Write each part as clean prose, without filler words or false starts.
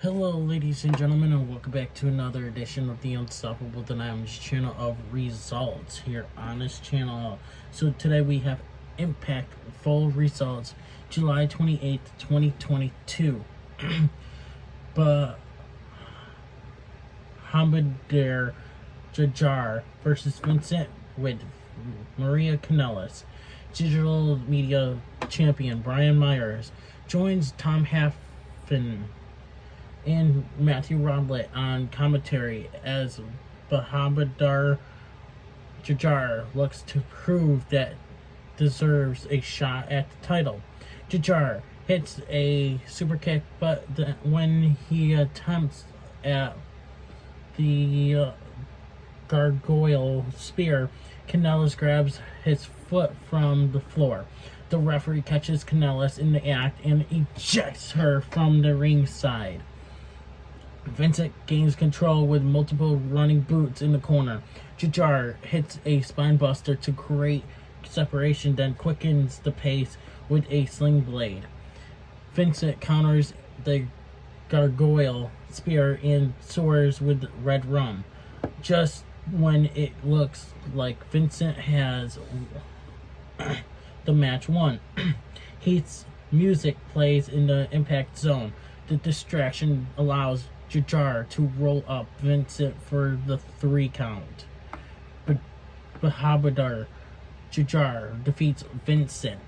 Hello, ladies and gentlemen, and welcome back to another edition of the Unstoppable Dynamics channel of results here on this channel. So today we have Impact full results, July 28th, 2022. But Hamidar Jajar versus Vincent with Maria Kanellis. Digital media champion Brian Myers joins Tom Haffen and Matthew Rodlett on commentary as Bahamadar Jajar looks to prove that deserves a shot at the title. Jajar hits a super kick, but when he attempts at the gargoyle spear, Kanellis grabs his foot from the floor. The referee catches Kanellis in the act and ejects her from the ringside. Vincent gains control with multiple running boots in the corner. Jajar hits a spinebuster to create separation, then quickens the pace with a sling blade. Vincent counters the gargoyle spear and soars with red rum. Just when it looks like Vincent has the match won, Heath's music plays in the impact zone. The distraction allows Jajar to roll up Vincent for the 3 count. Bahamadar Jajar defeats Vincent.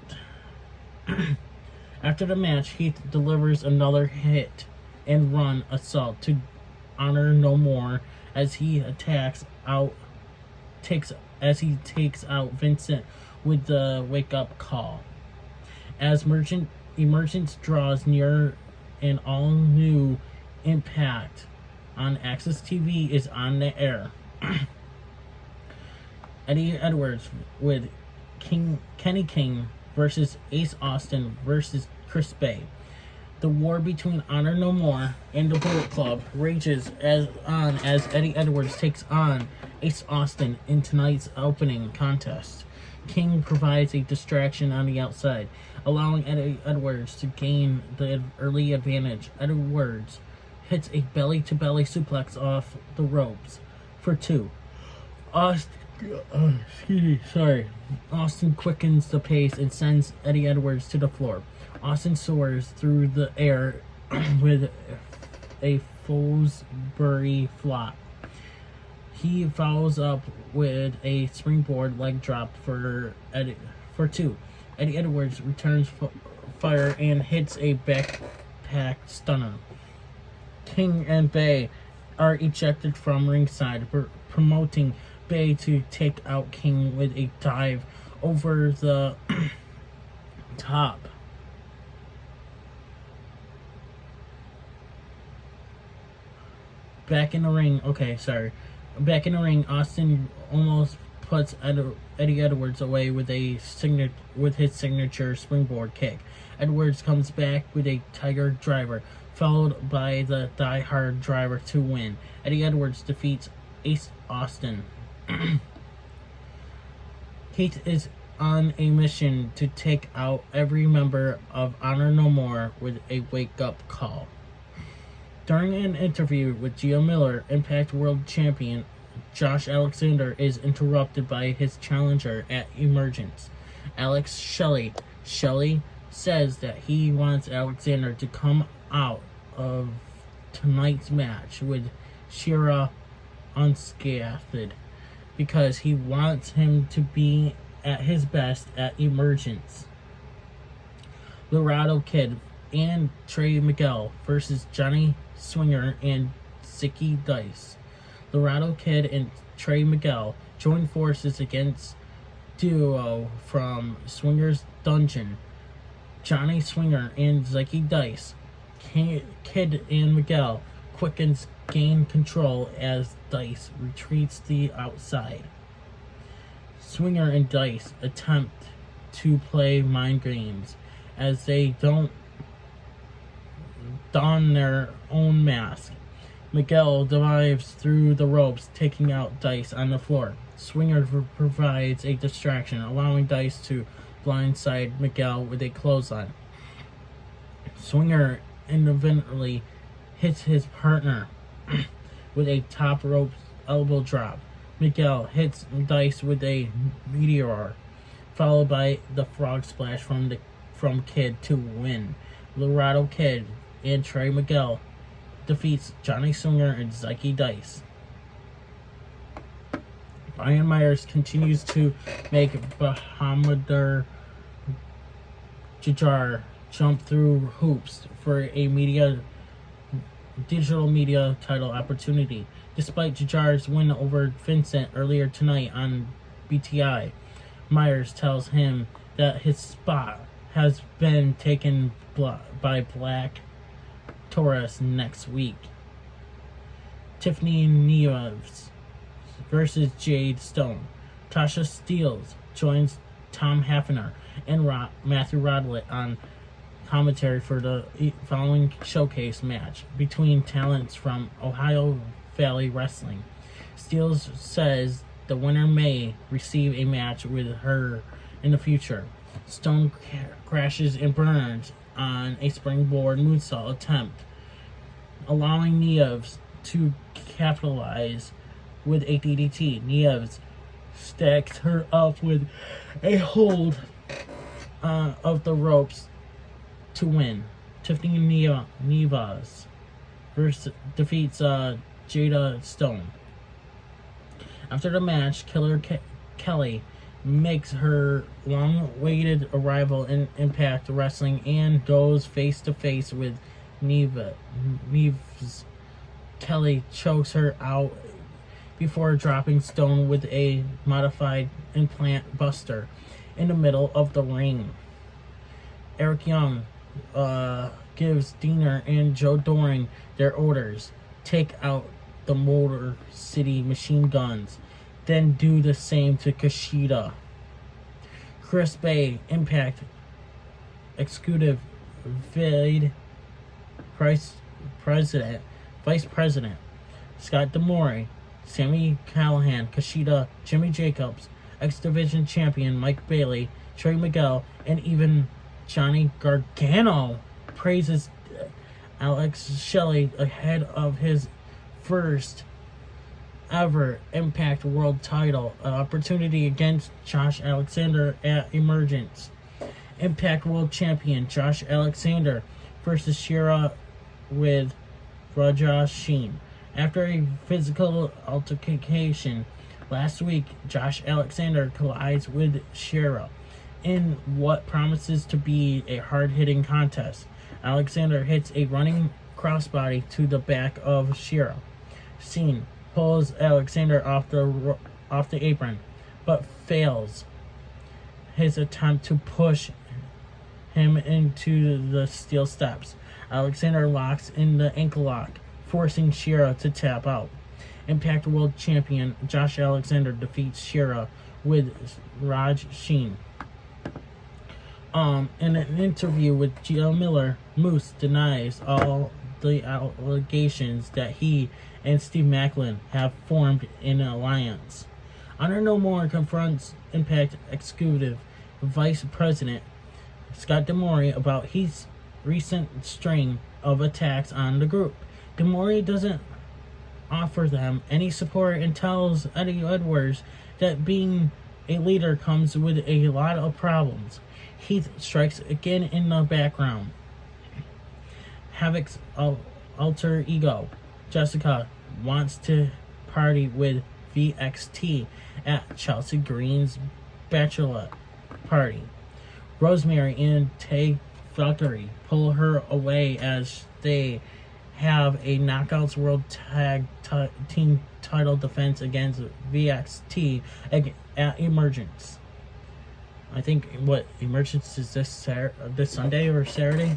After the match, Heath delivers another hit and run assault to Honor No More as he takes out Vincent with the wake up call. As Emergence draws near, an all new Impact on Access TV is on the air. Eddie Edwards with Kenny King versus Ace Austin versus Chris Bay. The war between Honor No More and the Bullet Club rages as Eddie Edwards takes on Ace Austin in tonight's opening contest. King provides a distraction on the outside, allowing Eddie Edwards to gain the early advantage. Edwards hits a belly-to-belly suplex off the ropes for 2. Austin quickens the pace and sends Eddie Edwards to the floor. Austin soars through the air with a Fosbury flop. He follows up with a springboard leg drop for 2. Eddie Edwards returns fire and hits a backpack stunner. King and Bay are ejected from ringside, promoting Bay to take out King with a dive over the top. Back in the ring, Austin almost puts Eddie Edwards away with his signature springboard kick. Edwards comes back with a Tiger Driver, followed by the Die Hard Driver to win. Eddie Edwards defeats Ace Austin. Heath is on a mission to take out every member of Honor No More with a wake-up call. During an interview with Gio Miller, Impact World Champion Josh Alexander is interrupted by his challenger at Emergence, Alex Shelley. Shelley says that he wants Alexander to come out of tonight's match with Shirai unscathed because he wants him to be at his best at Emergence. Laredo Kid and Trey Miguel versus Johnny Swinger and Zicky Dice. Laredo Kid and Trey Miguel join forces against duo from Swinger's Dungeon, Johnny Swinger and Zicky Dice. Kid and Miguel quickens gain control as Dice retreats the outside. Swinger and Dice attempt to play mind games as they don't don their own mask. Miguel dives through the ropes, taking out Dice on the floor. Swinger provides a distraction, allowing Dice to blindside Miguel with a clothesline. Swinger independently hits his partner with a top rope elbow drop. Miguel hits Dice with a meteor, followed by the frog splash from Kid to win. Laredo Kid and Trey Miguel defeats Johnny Swinger and Zyke Dice. Brian Myers continues to make Bahadur Jajjar jump through hoops for a digital media title opportunity. Despite Jajjar's win over Vincent earlier tonight on BTI, Myers tells him that his spot has been taken by Black Taurus next week. Tiffany Neves versus Jade Stone. Tasha Steelz joins Tom Hafner and Matthew Rodlett on commentary for the following showcase match between talents from Ohio Valley Wrestling. Steelz says the winner may receive a match with her in the future. Stone crashes and burns on a springboard moonsault attempt, allowing Neves to capitalize with a DDT. Neves stacks her up with a hold of the ropes to win. Tiffany Neves defeats Jada Stone. After the match, Killer Kelly makes her long-awaited arrival in Impact Wrestling and goes face-to-face with Neves. Kelly chokes her out before dropping Stone with a modified implant buster in the middle of the ring. Eric Young gives Diener and Joe Doring their orders. Take out the Motor City machine guns, then do the same to Kushida. Chris Bay, Impact Executive Vice President, Scott D'Amore, Sami Callihan, Kushida, Jimmy Jacobs, X Division Champion Mike Bailey, Trey Miguel, and even Johnny Gargano praises Alex Shelley ahead of his first ever Impact World title opportunity against Josh Alexander at Emergence. Impact World Champion Josh Alexander versus Shirai with Raja Sheen. After a physical altercation last week, Josh Alexander collides with Shirai in what promises to be a hard-hitting contest. Alexander hits a running crossbody to the back of Shirai. Sheen pulls Alexander off the apron, but fails his attempt to push him into the steel steps. Alexander locks in the ankle lock, forcing Shirai to tap out. Impact World Champion Josh Alexander defeats Shirai with Raj Sheen. In an interview with Gio Miller, Moose denies all the allegations that he and Steve Maclin have formed an alliance. Honor No More confronts Impact Executive Vice President Scott D'Amore about his recent string of attacks on the group. D'Amore doesn't offer them any support and tells Eddie Edwards that being a leader comes with a lot of problems. Heath strikes again in the background. Havoc's alter ego, Jessica, wants to party with VXT at Chelsea Green's bachelorette party. Rosemary and Tay Valkyrie pull her away as they have a Knockouts World Tag Team title defense against VXT at Emergence. I think Emergence is this Sunday or Saturday.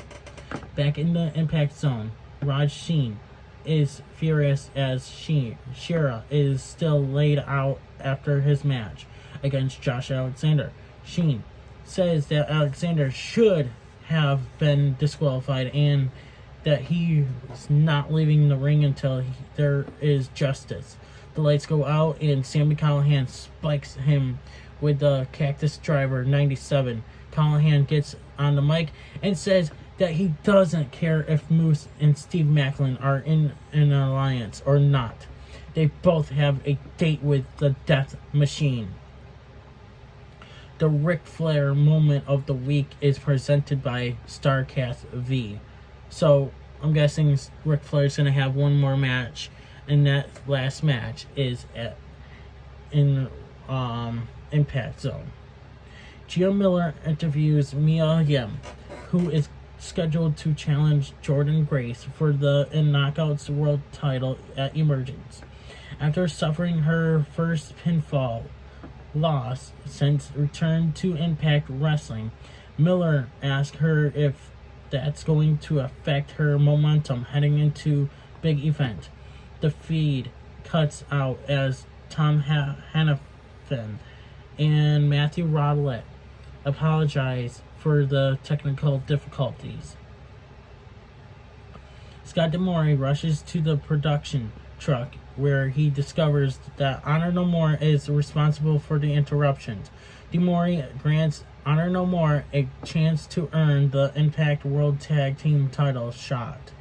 Back in the Impact Zone, Raj Sheen is furious as Shirai is still laid out after his match against Josh Alexander. Sheen says that Alexander should have been disqualified and that he is not leaving the ring until there is justice. The lights go out and Sami Callihan spikes him with the Cactus Driver 97. Callihan gets on the mic and says that he doesn't care if Moose and Steve Macklin are in an alliance or not. They both have a date with the Death Machine. The Ric Flair moment of the week is presented by StarCast V. So I'm guessing Ric Flair's going to have one more match, and that last match is in Impact Zone. Gia Miller interviews Mia Yim, who is scheduled to challenge Jordynne Grace for the Knockouts World title at Emergence. After suffering her first pinfall loss since return to Impact Wrestling, Miller asked her if that's going to affect her momentum heading into big event. The feed cuts out as Tom Hannafin and Matthew Rodlett apologize for the technical difficulties. Scott D'Amore rushes to the production truck where he discovers that Honor No More is responsible for the interruptions. D'Amore grants Honor No More a chance to earn the Impact World Tag Team title shot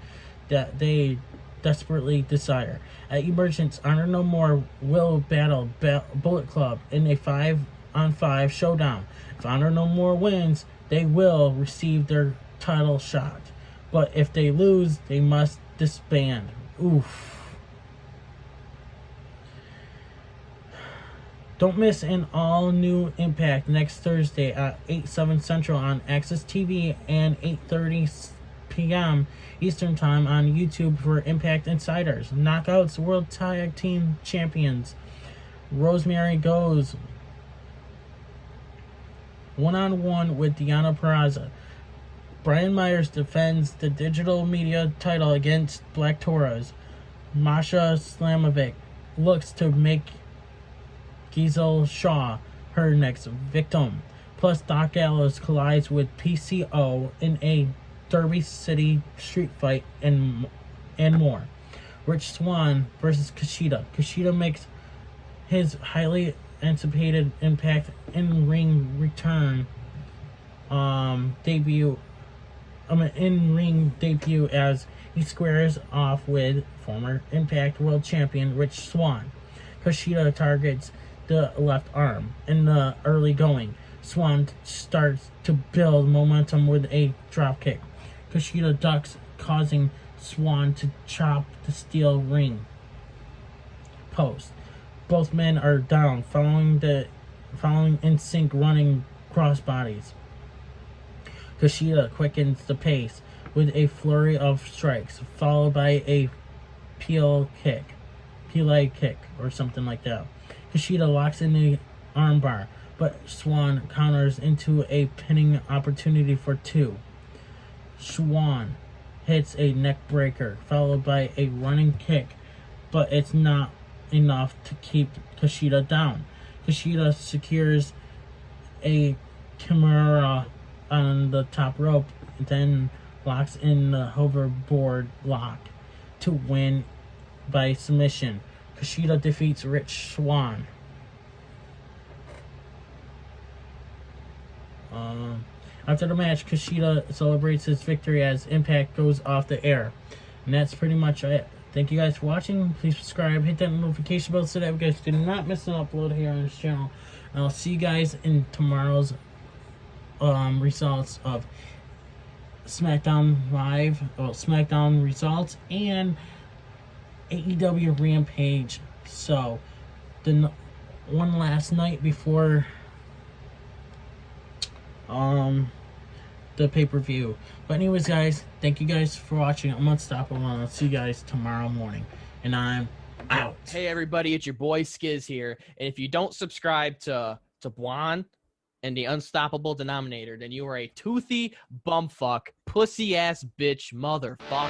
that they desperately desire. At Emergence, Honor No More will battle Bullet Club in a 5-on-5 showdown. If Honor No More wins, they will receive their title shot. But if they lose, they must disband. Oof. Don't miss an all-new Impact next Thursday at 8/7 Central on Access TV and 8:30 p.m. Eastern Time on YouTube for Impact Insiders. Knockouts World Tag Team Champions Rosemary goes one-on-one with Deonna Purrazzo. Brian Myers defends the digital media title against Black Taurus. Masha Slamovic looks to make Giselle Shaw her next victim. Plus, Doc Gallows collides with PCO in a Derby City street fight and more. Rich Swann versus Kushida. Kushida makes his highly anticipated Impact in-ring return in-ring debut as he squares off with former Impact World Champion Rich Swann. Kushida targets the left arm. In the early going, Swann starts to build momentum with a dropkick. Kushida ducks, causing Swann to chop the steel ring post. Both men are down, following in sync running crossbodies. Kushida quickens the pace with a flurry of strikes, followed by a Pele kick, or something like that. Kushida locks in the armbar, but Swann counters into a pinning opportunity for 2. Swann hits a neck breaker, followed by a running kick, but it's not enough to keep Kushida down. Kushida secures a Kimura on the top rope, then locks in the hoverboard lock to win by submission. Kushida defeats Rich Swann. After the match, Kushida celebrates his victory as Impact goes off the air. And that's pretty much it. Thank you guys for watching. Please subscribe, hit that notification bell so that you guys do not miss an upload here on this channel. And I'll see you guys in tomorrow's results of SmackDown Live, SmackDown results, and AEW Rampage. So, the one last night before the pay-per-view. But anyways, guys, thank you guys for watching. I'm Unstoppable, and I'll see you guys tomorrow morning. And I'm out. Hey, everybody, it's your boy Skiz here. And if you don't subscribe to Swann and the Unstoppable Denominator, then you are a toothy bumfuck, pussy-ass bitch motherfucker.